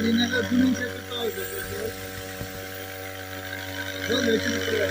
Yine günün sesi kaldı. Böyle çıkıyor.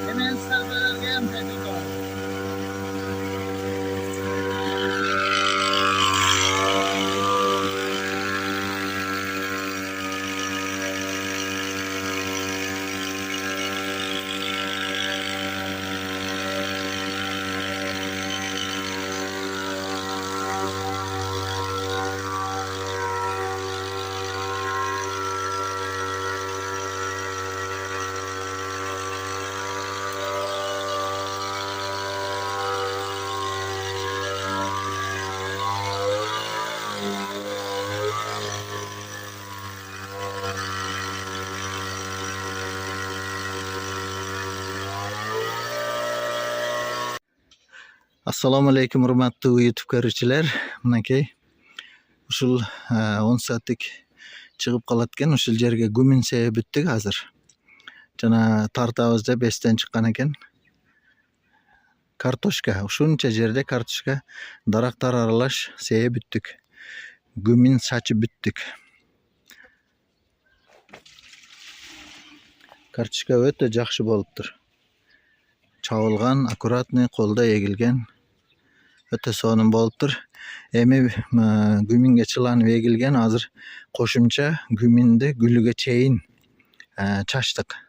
Hemen sarılar gelmedi. Assalomu alaykum hurmatli YouTube ko'ruvchilar. Minakey ушул 10 saatlik chiqib qolayotgan ушул жерге гүмүн сее бүттүк азыр. Жана тартабыз деп эстен чыккан экен. Картошка, ушунча жерде картошка дарактар аралаш сее бүттүк. Гүмүн сачып бүттүк. Картошка өтө жакшы болуптур. Чабылган, аккуратный, колдо эгилген. Өтө сонун болуптур. Эми гүмүнгө чыланып эгилген, азыр кошумча гүмүндү гүлүгө чейин чачтык.